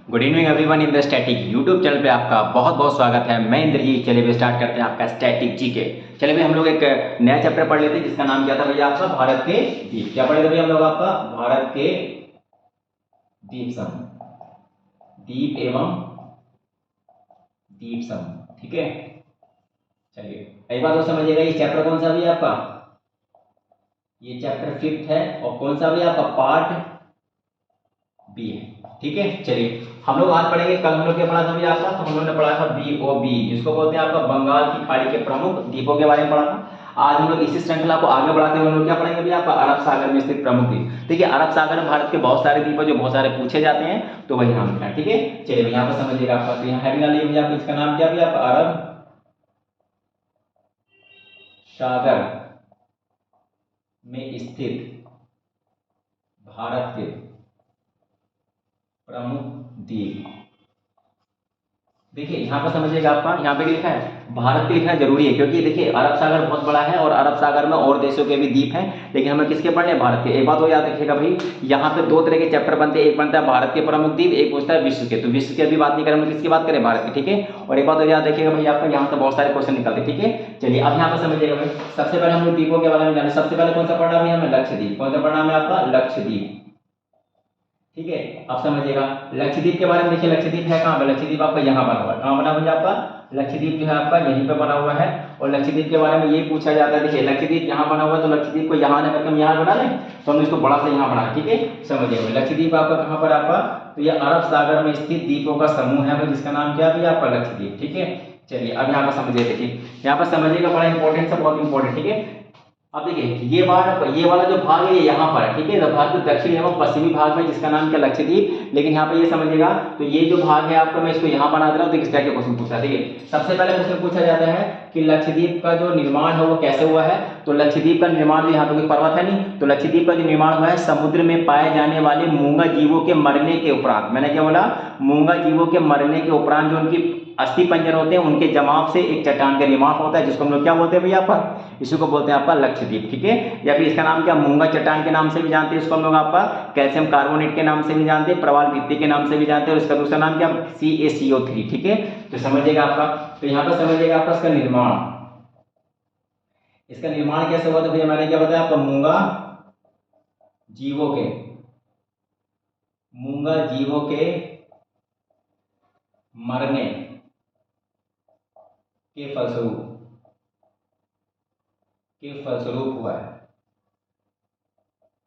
Good evening everyone in the static YouTube channel पे आपका बहुत बहुत स्वागत है। मैं इंद्रजीत। चलिए भी स्टार्ट करते हैं आपका स्टैटिक जीके। चलिए भी हम लोग एक नया चैप्टर पढ़ लेते हैं जिसका नाम क्या था भैया आपका भारत के द्वीप। क्या पढ़े थे भैया हम लोग आपका भारत के द्वीप समूह, द्वीप एवं द्वीप समूह। ठीक है, चलिए एक बात तो समझिएगा, ये चैप्टर कौन सा भी आपका, ये चैप्टर 5th है और कौन सा भी आपका पार्ट बी है। ठीक है, चलिए हम लोग आज पढ़ेंगे। कल हम लोग क्या पढ़ा था भैया आपका, तो हम लोग ने पढ़ा था BOB जिसको बोलते हैं आपका बंगाल की खाड़ी के प्रमुख द्वीपों के बारे में पढ़ा था। आज हम लोग इसी श्रृंखला को आगे बढ़ाते हुए हम लोग क्या पढ़ेंगे भैया आपका अरब सागर में स्थित प्रमुख द्वीप। देखिए अरब सागर में भारत के बहुत सारे द्वीप है जो बहुत सारे पूछे जाते हैं, तो वही नाम लिखना है। ठीक है, चलिए यहाँ पर समझिएगा आपका, तो यहाँ हेडिंग डालिए भैया, इसका नाम क्या भैया आपका अरब सागर में स्थित भारत के प्रमुख द्वीप। देखिए यहाँ पर समझिएगा आपका, यहाँ पे लिखा है भारत के लिखना जरूरी है क्योंकि देखिए अरब सागर बहुत बड़ा है और अरब सागर में और देशों के भी द्वीप हैं, लेकिन हमें किसके पढ़ने हैं, भारत के। एक बात हो याद रखिएगा भाई, यहाँ पे दो तरह के चैप्टर बनते हैं, एक बनता है भारत के प्रमुख द्वीप, एक पूछता है विश्व के। तो विश्व की अभी बात नहीं करें, हम किसकी बात करें, भारत की। ठीक है, और एक बात हो याद रखिएगा भाई आपका, यहाँ से बहुत सारे क्वेश्चन निकलते हैं। ठीक है, चलिए अब यहाँ पर समझिएगा भाई, सबसे पहले हम लोग द्वीपों के बारे में जाने। सबसे पहले कौन सा पढ़ना है हमें, लक्षद्वीप। कौन सा पढ़ना है आपका, लक्षद्वीप। ठीक है, अब समझिएगा लक्षद्वीप के बारे में। देखिए लक्षद्वीप है कहाँ पे, लक्षद्वीप आपका यहाँ बना हुआ है। कहाँ बना हुआ है आपका, लक्षद्वीप जो है आपका यहीं पे बना हुआ है। और लक्षद्वीप के बारे में ये पूछा जाता है, देखिए लक्षद्वीप यहाँ बना हुआ है, तो लक्षद्वीप को यहाँ ना करके हम यहाँ बना लें, तो हम इसको बड़ा सा यहाँ बना। ठीक है, समझिएगा लक्षद्वीप आपका कहाँ पर आपका, तो ये अरब सागर में स्थित द्वीपों का समूह है जिसका नाम क्या है आपका, लक्षद्वीप। ठीक है, चलिए अब यहाँ पर समझिए, देखिए यहाँ पर समझिएगा, बड़ा इंपॉर्टेंट सा, बहुत इंपॉर्टेंट। ठीक है, अब देखिए ये वाला जो भाग है ये यहाँ पर है। ठीक है, तो भारत के दक्षिण एवं पश्चिमी भाग में जिसका नाम क्या, लक्षद्वीप। लेकिन यहाँ पे ये समझिएगा, तो ये जो भाग है आपका, मैं इसको यहाँ बना दे रहा हूँ, तो किस तरह के क्वेश्चन पूछा है। ठीक है, सबसे पहले क्वेश्चन पूछा जाता है कि लक्षद्वीप का जो निर्माण है वो कैसे हुआ है। तो लक्षद्वीप का निर्माण, यहाँ पे कोई पर्वत है नहीं, तो लक्षद्वीप का जो निर्माण हुआ है समुद्र में पाए जाने वाले मूंगा जीवों के मरने के उपरांत। मैंने क्या बोला, मूंगा जीवों के मरने के उपरांत जो उनकी अस्थि पंजर होते हैं उनके जमाव से एक चट्टान का निर्माण होता है, जिसको हम लोग क्या बोलते हैं भैया आपका, इसी को बोलते हैं आपका लक्षद्वीप। ठीक है, या फिर इसका नाम क्या, मूंगा चट्टान के नाम से भी जानते हैं इसको हम लोग आपका, कैल्शियम कार्बोनेट के नाम से भी जानते हैं, प्रवाल भित्ति के नाम से भी जानते हैं, और इसका दूसरा नाम क्या, CaCO3। ठीक है, तो समझिएगा आपका, तो यहाँ पर समझिएगा आपका इसका निर्माण, इसका निर्माण कैसे हुआ, तो भैया मैंने क्या बताया आपका, मूंगा जीवों के मरने के फलस्वरूप हुआ है।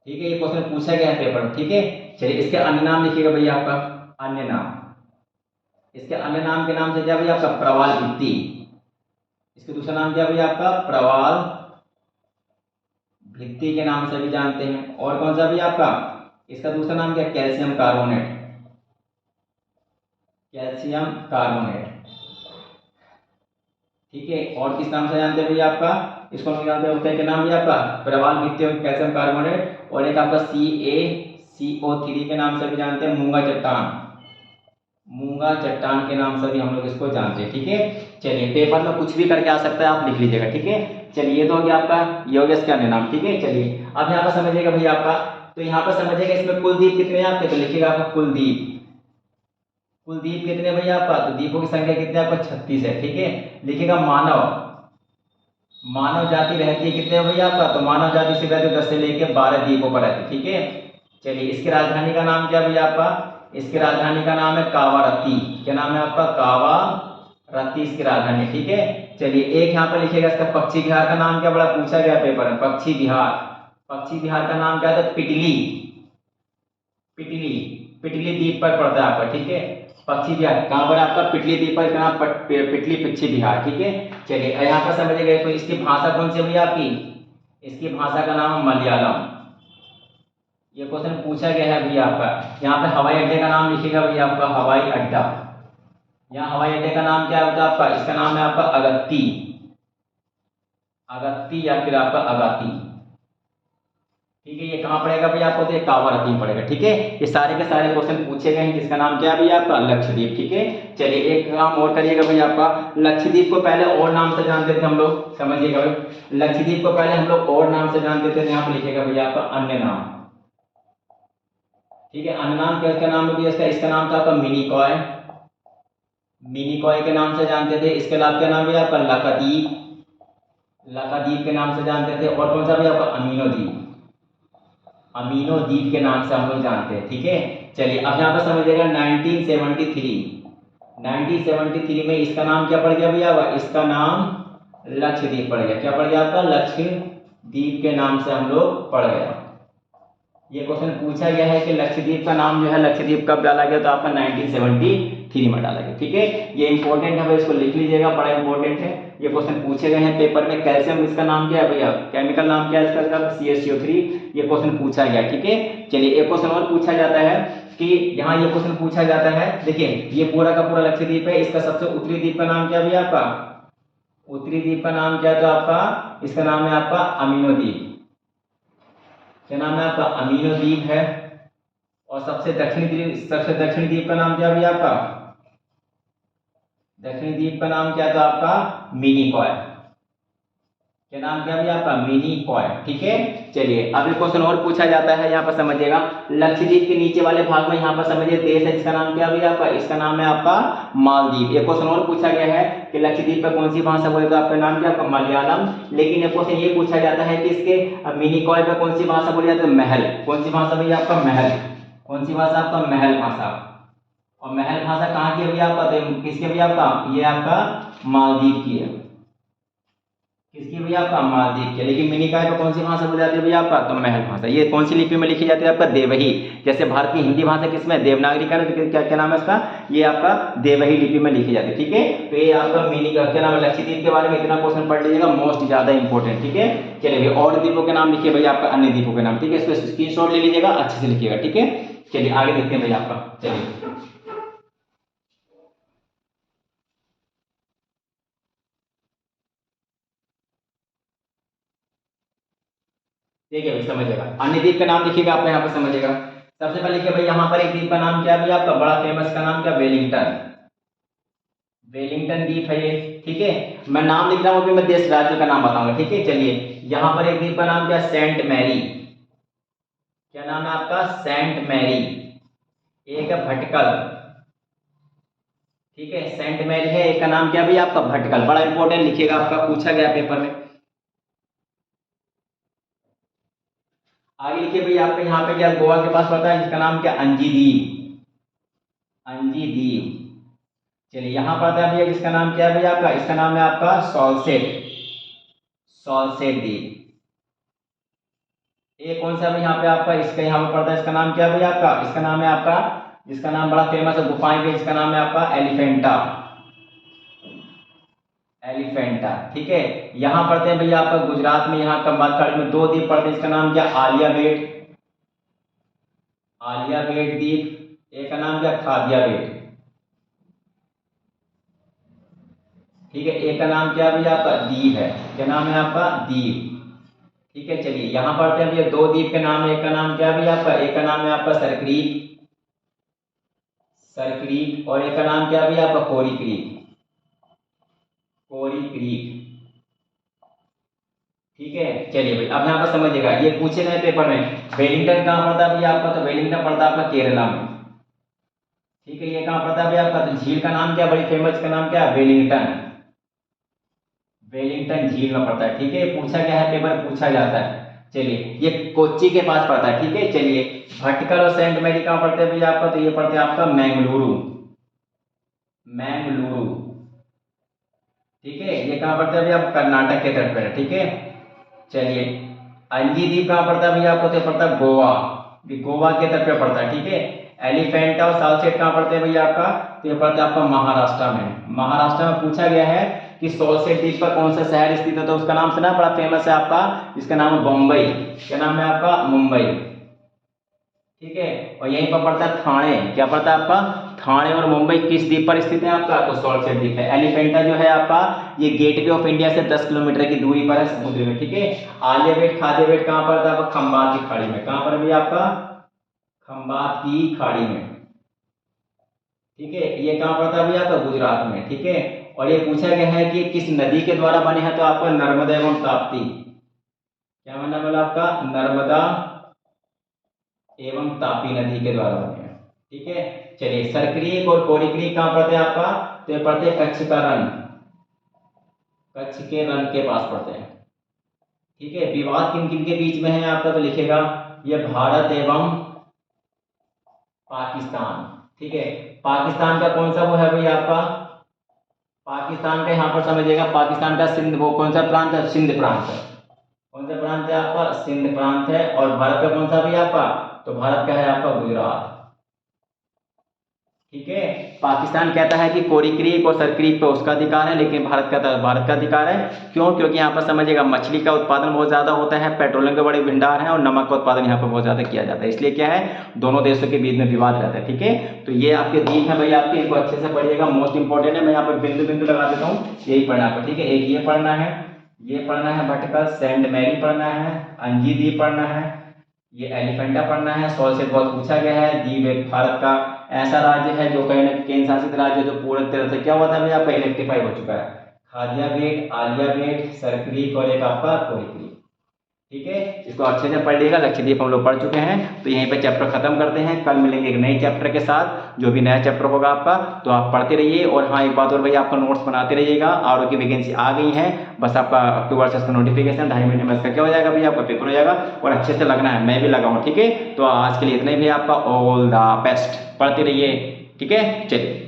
ठीक है, ये क्वेश्चन पूछा गया है पेपर में। ठीक है, चलिए इसके अन्य नाम लिखिएगा भैया आपका, अन्य नाम, इसके अन्य नाम के नाम से क्या भैया आपका, प्रवाल भित्ति। इसके दूसरा नाम क्या भैया आपका, प्रवाल भित्ति के नाम से भी जानते हैं। और कौन सा भैया आपका, इसका दूसरा नाम क्या, कैल्शियम कार्बोनेट, कैल्शियम कार्बोनेट। ठीक है, और किस नाम से जानते हैं भैया आपका, इसको हम जानते हैं क्या नाम भैया आपका, प्रवाल भित्ति और कैल्शियम कार्बोनेट। और एक आपका CaCO3 के नाम से भी जानते हैं, मूंगा चट्टान के नाम से भी हम लोग इसको जानते हैं। ठीक है, चलिए पेपर में कुछ भी करके आ सकता है, आप लिख लीजिएगा। ठीक है, चलिए ये तो हो गया आपका, ये हो गया इसका अन्य नाम। ठीक है, चलिए अब यहाँ पर समझिएगा भैया आपका, तो यहाँ पर समझिएगा इसमें कुल द्वीप कितने हैं आपके, तो लिखिएगा आपका कुल द्वीप कितने भैया आपका, तो द्वीपों की संख्या कितने आपका, 36 है। ठीक है, लिखिएगा मानव जाति रहती है कितने भैया आपका, तो मानव जाति से रहते 10 से लेकर 12 द्वीपों पर रहती है। ठीक है, चलिए इसकी राजधानी का नाम क्या भैया आपका, इसकी राजधानी का नाम है कावारत्ती। क्या नाम है आपका, कावारत्ती इसकी राजधानी। ठीक है, चलिए एक यहाँ पर लिखिएगा इसका पक्षी विहार का नाम क्या, बड़ा पूछा गया पेपर में, पक्षी विहार का नाम क्या था, पिटली द्वीप पर पड़ता है आपका। ठीक है, पक्षी विहार कहाँ पर आपका, पिटली द्वीप पर, नाम पिटली पक्षी विहार। ठीक है, चलिए यहाँ पर समझिएगा, तो इसकी भाषा कौन सी हुई आपकी, इसकी भाषा का नाम मलयालम। ये क्वेश्चन पूछा गया है भैया आपका। यहाँ पे हवाई अड्डे का नाम लिखिएगा भैया आपका, हवाई अड्डा। यहाँ हवाई अड्डे का नाम क्या होता है आपका, इसका नाम है आपका अगत्ती या फिर आपका अगाती। ठीक है, ये कहाँ पड़ेगा भैया आपको, तो ये कावारत्ती में पड़ेगा। ठीक है, ये सारे के सारे क्वेश्चन पूछे गए हैं जिसका नाम क्या है भैया आपका, लक्षद्वीप। ठीक है, चलिए एक काम और करिएगा भैया आपका, लक्षद्वीप को पहले और नाम से जानते थे हम लोग, समझिएगा भाई, लक्षद्वीप को पहले हम लोग और नाम से जानते थे, यहाँ पर लिखिएगा भैया आपका अन्य नाम। ठीक है। अन्य नाम क्या, नाम में भी इसका नाम था आपका मिनिकॉय, मिनिकॉय के नाम से जानते थे। इसके अलावा क्या नाम है आपका, लक्षद्वीप, लक्षद्वीप के नाम से जानते थे। और कौन सा भी आपका, अमीनो द्वीप, अमीनो द्वीप के नाम से हम लोग जानते हैं। ठीक है, चलिए अब यहाँ पर समझिएगा 1973 में इसका नाम क्या पड़ गया भैया, इसका नाम लक्षद्वीप पड़ गया। क्या पड़ गया आपका, लक्षद्वीप के नाम से हम लोग पड़ गया। ये क्वेश्चन पूछा गया है कि लक्षद्वीप का नाम जो है, लक्षद्वीप कब डाला गया, तो आपका 1973 में डाला गया। ठीक है, ये इंपॉर्टेंट है, इसको लिख लीजिएगा, बड़ा इंपॉर्टेंट है। ये क्वेश्चन पूछे गए हैं पेपर में। कैल्शियम इसका नाम क्या है भैया, केमिकल नाम क्या है इसका, CaCO3। ये क्वेश्चन पूछा गया। ठीक है, चलिए एक क्वेश्चन और पूछा जाता है कि यहाँ ये क्वेश्चन पूछा जाता है, देखिए ये पूरा का पूरा लक्षद्वीप है, इसका सबसे उत्तरी द्वीप का नाम क्या भैया आपका, उत्तरी द्वीप का नाम क्या है, तो आपका इसका नाम है आपका अमीनो द्वीप। क्या नाम है आपका, अमीनो द्वीप है। और सबसे दक्षिणी द्वीप का नाम क्या भैया आपका, दक्षिणी द्वीप का नाम क्या था आपका, मिनिकॉय। क्या नाम क्या भैया आपका, मिनिकॉय। ठीक है, चलिए अब एक क्वेश्चन और पूछा जाता है, यहाँ पर समझिएगा। लक्षद्वीप के नीचे वाले भाग में यहाँ पर समझिए देश है, जिसका नाम क्या भैया आपका, इसका नाम है आपका मालदीव। एक क्वेश्चन और पूछा गया है कि लक्षद्वीप पे कौन सी भाषा बोले, तो आपका नाम क्या, आपका मलयालम। लेकिन एक क्वेश्चन ये पूछा जाता है कि इसके मिनिकॉय पे कौन सी भाषा बोली जाती है, महल। कौन सी भाषा भैया आपका, महल। कौन सी भाषा आपका, महल भाषा। और महल भाषा कहाँ की है भैया आपका, तो किसकी भैया आपका, ये आपका मालदीव की है। किसकी भैया आपका, मालदीव की। लेकिन मिनिकॉय पे कौन सी भाषा बोली जाती है भैया आपका, तो महल भाषा। ये कौन सी लिपि में लिखी जाती है आपका, देवही। जैसे भारत की हिंदी भाषा किसमें, देवनागरी का, क्या क्या नाम है इसका, ये आपका देवही लिपि में लिखी जाती है। ठीक है, तो ये आपका मिनिकॉय क्या नाम है, लक्षद्वीप के बारे में इतना क्वेश्चन पढ़ लीजिएगा, मोस्ट ज्यादा इंपॉर्टेंट। ठीक है, चलिए और द्वीपों के नाम लिखिए भैया आपका, अन्य द्वीपों के नाम। ठीक है, इसको स्क्रीनशॉट ले लीजिएगा, अच्छे से लिखिएगा। ठीक है, चलिए आगे देखते हैं भैया आपका। चलिए देखिए भाई, समझिएगा अन्य द्वीप का नाम लिखिएगा आपका, यहाँ पर समझिएगा। सबसे पहले लिखिए भाई, यहाँ पर एक द्वीप का नाम क्या है भैया आपका, बड़ा फेमस का नाम क्या, वेलिंगटन। वेलिंगटन द्वीप है ये। ठीक है, मैं नाम लिख रहा हूँ, अभी मैं देश राज्य का नाम बताऊंगा। ठीक है, चलिए यहाँ पर एक द्वीप का नाम क्या, सेंट मैरी। क्या नाम है आपका, सेंट मैरी। एक है भटकल। ठीक है, सेंट मैरी है, एक का नाम क्या भैया आपका, भटकल। बड़ा इंपॉर्टेंट लिखिएगा, आपका पूछा गया पेपर में। आगे लिखिए भैया आपके यहाँ पे क्या, गोवा के पास पड़ता है, जिसका नाम क्या, अंजी द्वीप। अंजी द्वीप। चलिए यहाँ पड़ता है भैया, जिसका नाम क्या है भैया आपका, इसका नाम है आपका सॉल्सेट। सॉल्सेट द्वीप। ये कौन सा भी यहाँ पे आपका, इसका यहाँ पे पड़ता है, इसका नाम क्या है भैया आपका, इसका नाम है आपका, जिसका नाम बड़ा फेमस है गुफाएं पे, इसका नाम है आपका एलिफेंटा। एलिफेंटा। ठीक है, यहाँ पढ़ते हैं भैया आपका गुजरात में, यहाँ खंबात में दो द्वीप पड़ते हैं, इसका नाम क्या, आलिया बेट। आलिया बेट द्वीप। एक का नाम क्या, खादिया बेट। ठीक है, एक का नाम क्या भैया आपका, दीव है। क्या नाम है आपका, दीव। ठीक है, चलिए यहाँ पढ़ते हैं भैया दो द्वीप के नाम है, एक का नाम क्या भैया आपका, एक का नाम है आपका सरक्रीक। सरक्रीक। और एक का नाम क्या भैया आपका, कोरी क्रीक। कोरी क्रीक। ठीक है, चलिए भाई अब यहाँ पर समझिएगा, ये पूछे गए पेपर में, वेलिंगटन कहाँ पड़ता है भैया आपका, तो वेलिंगटन पड़ता है आपका केरला में। ठीक है, ये कहाँ पड़ता है भैया आपका, तो झील का नाम क्या, बड़ी फेमस का नाम क्या है, वेलिंगटन। वेलिंगटन झील में पड़ता है। ठीक है, पूछा गया है, पेपर पूछा जाता है। चलिए ये कोच्चि के पास पड़ता है। ठीक है, चलिए भटकल और सेंट मैरी कहाँ पड़ते हैं भैया आपका, तो ये पड़ते हैं आपका मैंगलुरु। मैंगलुरु। ठीक है, ये कहाँ पड़ता है भैया, कर्नाटक के तट पर है। ठीक है, चलिए अंजी द्वीप कहाँ पड़ता है भैया आपको, तो पड़ता है गोवा। गोवा के तट पे पड़ता है। ठीक है, एलिफेंटा और सॉल्सेट कहाँ पड़ते हैं भैया आपका, तो ये पड़ता है आपका महाराष्ट्र में। महाराष्ट्र में पूछा गया है कि सॉल्सेट द्वीप पर कौन सा शहर स्थित है, तो उसका नाम सुना, बड़ा फेमस है आपका, इसका नाम है बम्बई। क्या नाम है आपका, मुंबई। ठीक है, और यहीं पर पड़ता है थाने। क्या पड़ता है आपका, थाने और मुंबई किस द्वीप पर स्थित है आपका, तो सॉल्सेट द्वीप है। एलिफेंटा जो है आपका, ये गेटवे ऑफ इंडिया से 10 किलोमीटर की दूरी पर है, समुद्र में। ठीक है, आलिया बेट खादिया बेट कहाँ पर था, आपका खंबात की खाड़ी में। कहाँ पर भी आपका, खंबात की खाड़ी में। ठीक है, ये कहाँ पड़ता है भैया आपका, गुजरात में। ठीक है, और ये पूछा गया है कि किस नदी के द्वारा बने हैं, तो आपका नर्मदा एवं ताप्ती। क्या मतलब आपका, नर्मदा एवं तापी नदी के द्वारा बने हैं। ठीक है, चलिए सरक्रीक और कोरी क्रीक कहाँ पड़ते हैं आपका, तो ये पड़ते हैं कच्छ का रण, कच्छ के रण के पास पड़ते हैं। ठीक है, विवाद किन किन के बीच में है आपका, तो लिखेगा ये भारत एवं पाकिस्तान। ठीक है, पाकिस्तान का कौन सा वो है भाई आपका, पाकिस्तान का यहाँ पर समझिएगा, पाकिस्तान का सिंध, वो कौन सा प्रांत है, सिंध प्रांत है। कौन सा प्रांत है आपका, सिंध प्रांत है। और भारत का कौन सा भी आपका, तो भारत का है आपका गुजरात। ठीक है, पाकिस्तान कहता है कि कोरी क्रीक और सर क्रीक पे उसका अधिकार है, लेकिन भारत कहता है भारत का अधिकार है। क्यों, क्योंकि यहाँ पर समझिएगा मछली का उत्पादन बहुत ज़्यादा होता है, पेट्रोलियम के बड़े भंडार हैं और नमक का उत्पादन यहाँ पर बहुत ज़्यादा किया जाता है, इसलिए क्या है, दोनों देशों के बीच में विवाद रहता है। ठीक है, तो ये आपके द्वीप है भाई आपके, इनको अच्छे से पढ़िएगा, मोस्ट इंपॉर्टेंट है। मैं यहाँ पर बिंदु बिंदु लगा देता हूँ, यही पढ़ना है। ठीक है, एक ये पढ़ना है, ये पढ़ना है भटकल, सेंट मैरी पढ़ना है, अंजी द्वीप पढ़ना है, ये एलिफेंटा पढ़ना है। सॉल से बहुत पूछा गया है। द्वीप एक भारत का ऐसा राज्य है जो कहीं केंद्र शासित राज्य जो पूरी तरह से क्या हुआ था भाई आपका, इलेक्ट्रीफाई हो चुका है। खादिया बेट, आलिया बेट, सरक्रीक और एक आपका कोरी क्रीक। ठीक है, इसको अच्छे से पढ़ लीजिएगा। लक्षद्वीप हम लोग पढ़ चुके हैं, तो यहीं पे चैप्टर खत्म करते हैं। कल मिलेंगे एक नए चैप्टर के साथ, जो भी नया चैप्टर होगा आपका, तो आप पढ़ते रहिए। और हाँ, एक बात और भाई, आपका नोट्स बनाते रहिएगा। आरओ की वैकेंसी आ गई है, बस आपका अक्टूबर से इसका नोटिफिकेशन 2.5 महीने में इसका क्या हो जाएगा भाई, आपका पेपर हो जाएगा। और अच्छे से लगना है, मैं भी लगा हूँ। ठीक है, तो आज के लिए इतना ही भी, आपका ऑल द बेस्ट, पढ़ते रहिए। ठीक है, चलिए।